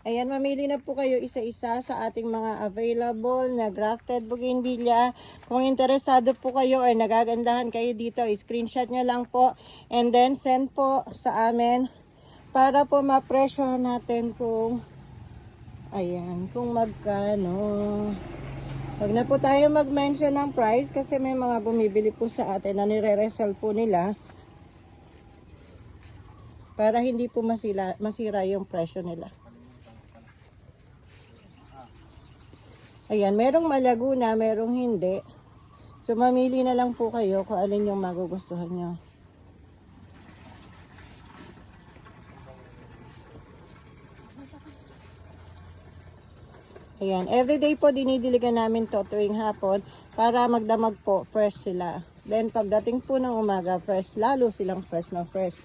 Ayan, mamili na po kayo isa-isa sa ating mga available na grafted bougainvillea. Kung interesado po kayo or nagagandahan kayo dito, screenshot nyo lang po and then send po sa amin para po ma-pressure natin kung ayan, kung magkano. Huwag na po tayo mag-mention ng price kasi may mga bumibili po sa atin na nire-resell po nila para hindi po masira yung presyo nila. Ayan, merong malaguna, merong hindi. So, mamili na lang po kayo kung alin yung magugustuhan nyo. Ayan, everyday po dinidiligan namin to tuwing hapon para magdamag po, fresh sila. Then, pagdating po ng umaga, fresh, lalo silang fresh na fresh.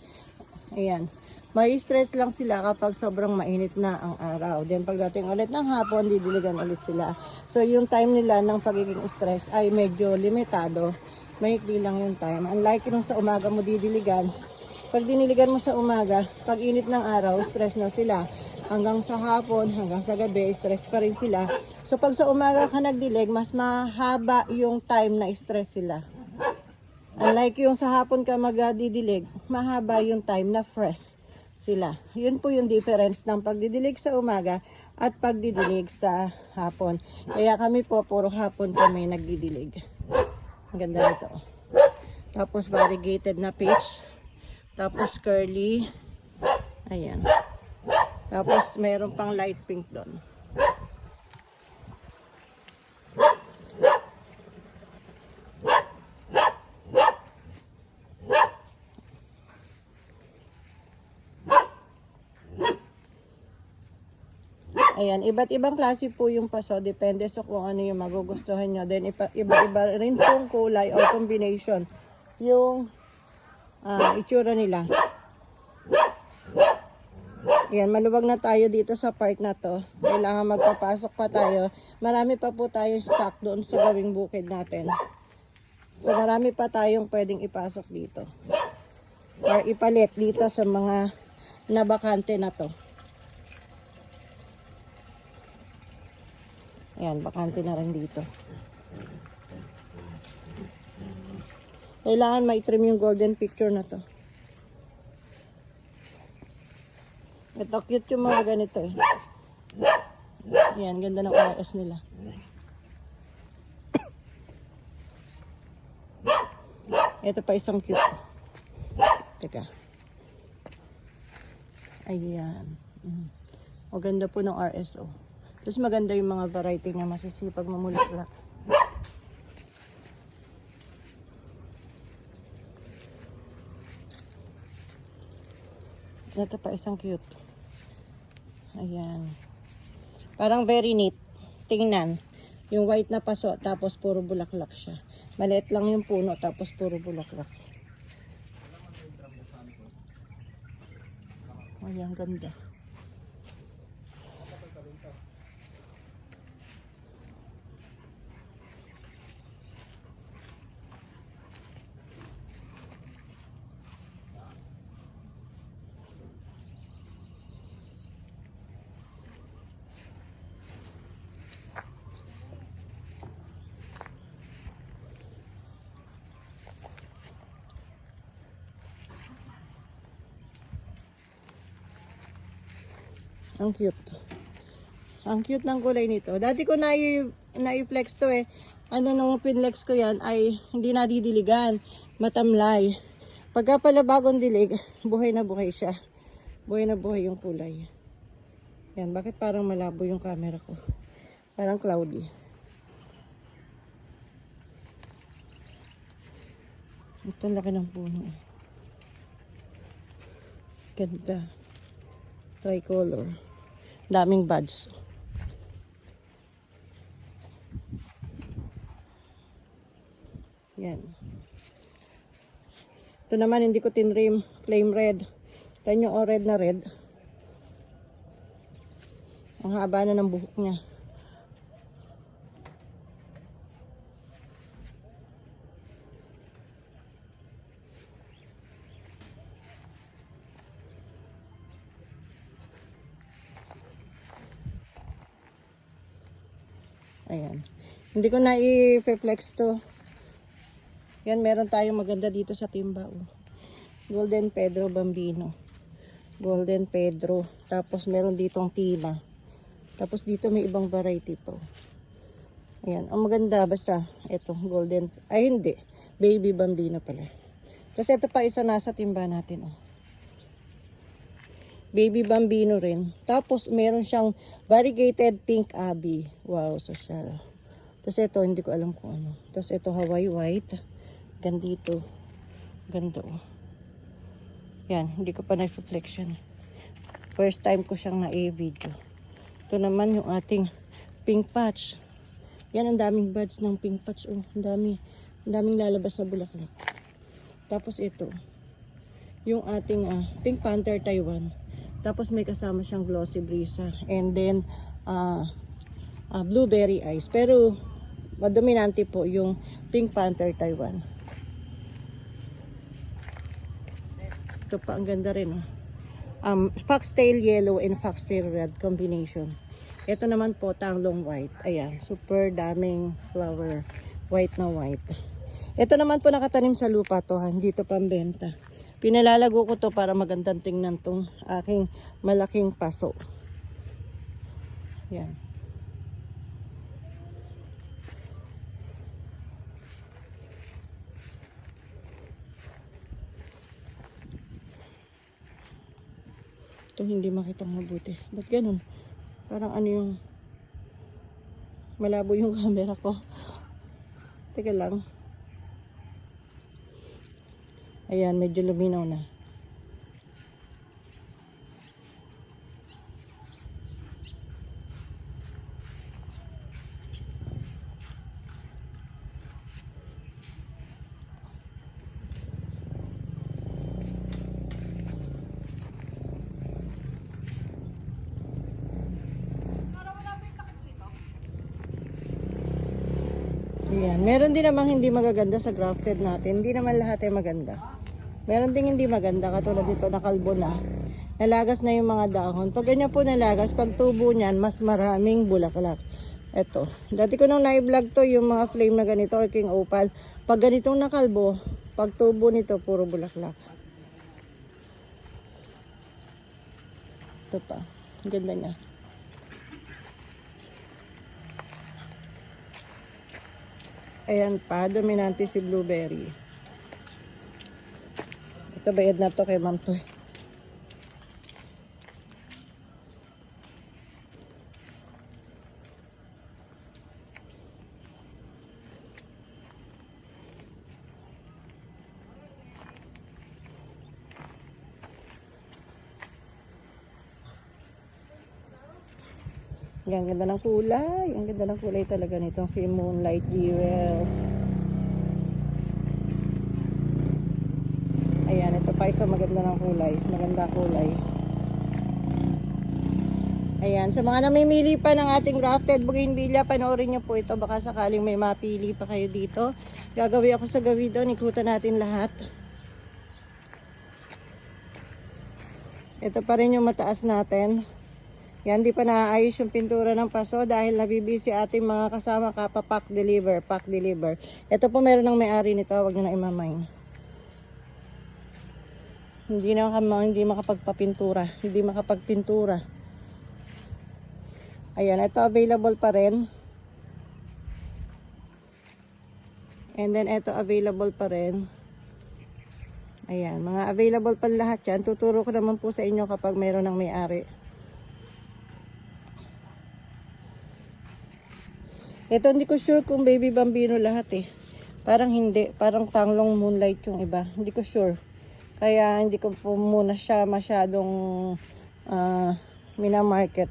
Ayan. May stress lang sila kapag sobrang mainit na ang araw. Then pagdating ulit ng hapon, didiligan ulit sila. So yung time nila ng pagiging stress ay medyo limitado. Maikli lang yung time. Unlike nung sa umaga mo didiligan, pag diniligan mo sa umaga, pag init ng araw, stress na sila. Hanggang sa hapon, hanggang sa gabi, stress pa rin sila. So pag sa umaga ka nagdilig, mas mahaba yung time na stress sila. Unlike yung sa hapon ka magdidilig, mahaba yung time na fresh sila. Yun po yung difference ng pagdidilig sa umaga at pagdidilig sa hapon. Kaya kami po, puro hapon kami nagdidilig. Ang ganda nito. Tapos variegated na peach. Tapos curly. Ayan. Tapos meron pang light pink doon. Ayan, iba't ibang klase po yung paso. Depende sa kung ano yung magugustuhan nyo. Then, iba-iba rin pong kulay or combination yung itsura nila. Ayan, maluwag na tayo dito sa part na to. Kailangan magpapasok pa tayo. Marami pa po tayong stock doon sa gawing bukid natin. So, marami pa tayong pwedeng ipasok dito. Or ipalit dito sa mga nabakante na to. Ayan, bakante na rin dito. Kailangan ma-trim yung golden picture na to. Ito, cute yung mga ganito eh. Ayan, ganda ng RS nila. Ito pa isang cute. Teka. Ayan. O, ganda po ng RSO. Tapos maganda yung mga variety na masisipag mamulaklak. Ito pa isang cute. Ayan. Parang very neat. Tingnan. Yung white na paso tapos puro bulaklak siya. Maliit lang yung puno tapos puro bulaklak. Ayan, ganda. Ang cute. Ang cute ng kulay nito. Dati ko na-flex to eh. Ano nung pinlex ko yan ay hindi nadidiligan. Matamlay. Pagka pala bagong dilig, buhay na buhay siya. Buhay na buhay yung kulay. Yan, bakit parang malabo yung camera ko? Parang cloudy. Ito laki ng puno. Ganda. Tricolor. Daming buds. Yan. Ito naman hindi ko tinrim. Flame red. Ito yung red na red. Ang haba na ng buhok niya. Ayan. Hindi ko na i-flex to. Yan, meron tayong maganda dito sa timba. Oh. Golden Pedro Bambino. Golden Pedro. Tapos meron ditong Tima. Tapos dito may ibang variety po. Ayan. Ang maganda basta ito. Golden. Ay hindi. Baby Bambino pala. Tapos ito pa isa nasa timba natin. Oh. Baby Bambino rin. Tapos meron siyang variegated pink Abby. Wow, social. Tapos ito, hindi ko alam kung ano. Tapos ito Hawaii White. Gandito. Ganda oh. Yan, hindi ko pa na-reflection. First time ko siyang na-video. Ito naman yung ating pink patch. Yan, ang daming buds ng pink patch. Oh, ang daming lalabas na bulaklak. Tapos ito, yung ating Pink Panther Taiwan. Tapos may kasama siyang Glossy Brisa. And then, Blueberry Eyes. Pero, madominante po yung Pink Panther Taiwan. Ito pa, ang ganda rin. Foxtail Yellow and Foxtail Red combination. Ito naman po, Tanglong White. Ayan, super daming flower. White na white. Ito naman po nakatanim sa lupa to. Hindi to pambenta. Pinalalago ko to para magandang tingnan tong aking malaking paso. Yan. Ito hindi makitang mabuti. Ba't ganun? Parang ano yung malabo yung camera ko. Teka lang. Ayan, medyo luminaw na. Ayan. Meron din namang hindi magaganda sa grafted natin. Hindi naman lahat ay maganda. Meron ding hindi maganda, katulad dito nakalbo na. Nalagas na yung mga dahon. Pag ganyan po nalagas, pag tubo niyan, mas maraming bulaklak. Ito. Dati ko nung na-vlog to, yung mga flame na ganito or king opal. Pag ganitong nakalbo, pag tubo nito, puro bulaklak. Ito pa. Ang ganda niya. Ayan pa, dominante si blueberry. Ito bayad na to kay Ma'am Toy. Ang ganda ng kulay. Ang ganda ng kulay talaga nitong si Moonlight Jewels. Ayan, ito pa isang maganda ng kulay. Maganda kulay. Ayan, sa mga namimili pa ng ating grafted bougainvillea, panoorin nyo po ito. Baka sakaling may mapili pa kayo dito. Gagawin ako sa gawi doon. Ikutan natin lahat. Ito pa rin yung mataas natin. Yan, di pa naayos yung pintura ng paso dahil nabibisi ating mga kasama pack deliver. Ito po meron ng may-ari nito. Huwag nyo na imamain. Hindi makapagpapintura. Hindi makapagpintura. Ayan, ito available pa rin. And then ito available pa rin. Ayan, mga available pa lahat yan. Tuturo ko naman po sa inyo kapag meron ng may-ari. Ito hindi ko sure kung Baby Bambino lahat eh. Parang hindi. Parang Tanglong Moonlight yung iba. Hindi ko sure. Kaya hindi ko po muna siya masyadong minamarket.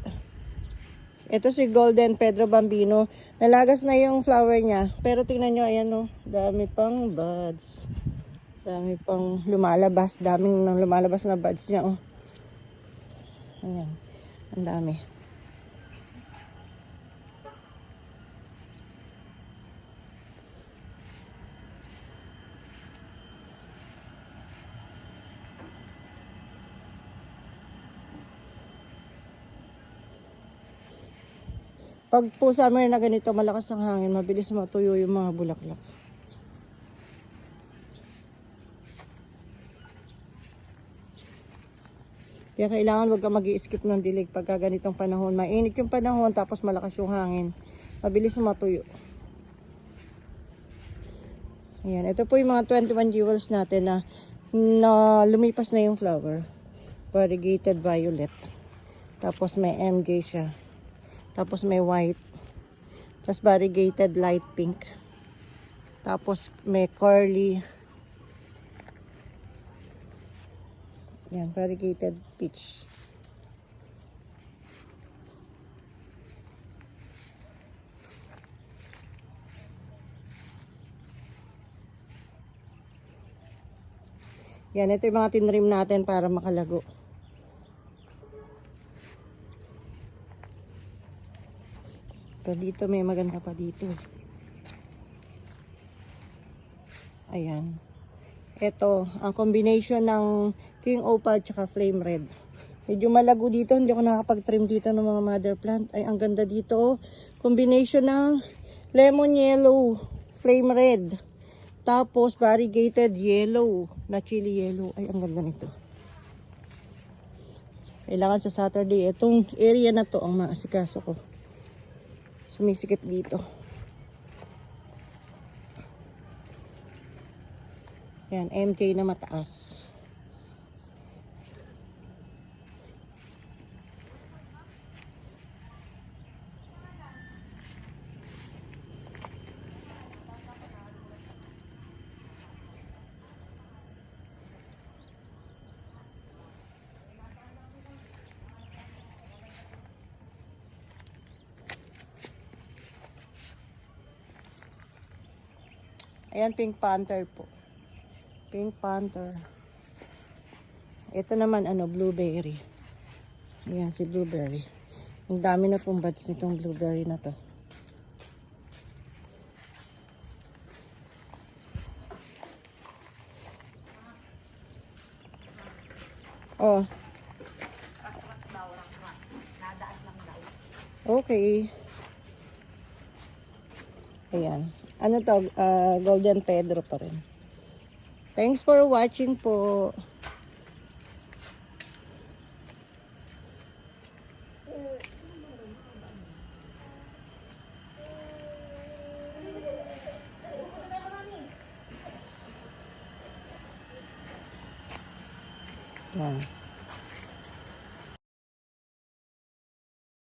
Ito si Golden Pedro Bambino. Nalagas na yung flower niya. Pero tingnan nyo, ayan o. Dami pang buds. Dami pang lumalabas. Daming lumalabas na buds niya o. Ayan. Ang dami. Pag po summer na ganito, malakas ang hangin, mabilis matuyo yung mga bulaklak. Kaya kailangan wag ka mag-i-skip ng dilig pagka ganitong panahon. Mainit yung panahon, tapos malakas yung hangin. Mabilis matuyo. Ayan, ito po yung mga 21 jewels natin na lumipas na yung flower. Variegated violet. Tapos may MG siya. Tapos may white. Tapos variegated light pink. Tapos may curly. Yan, variegated peach. Yan, ito yung mga tinrim natin para makalago. Pero dito may maganda pa dito. Ayan. Ito, ang combination ng King Opal tsaka Flame Red. Medyo malago dito, hindi ako nakapag-trim dito ng mga mother plant. Ay, ang ganda dito. Combination ng lemon yellow, flame red. Tapos variegated yellow na chili yellow. Ay, ang ganda nito. Kailangan sa Saturday, itong area na to ang maasikaso ko. Sumisikip dito. Yan, MK na mataas. Ayan, Pink Panther po. Pink Panther. Ito naman, blueberry. Ayan, si blueberry. Ang dami na pong buds nitong blueberry na to. Oh. Okay. Ayan. Ano to? Golden Pedro pa rin. Thanks for watching po. Yan.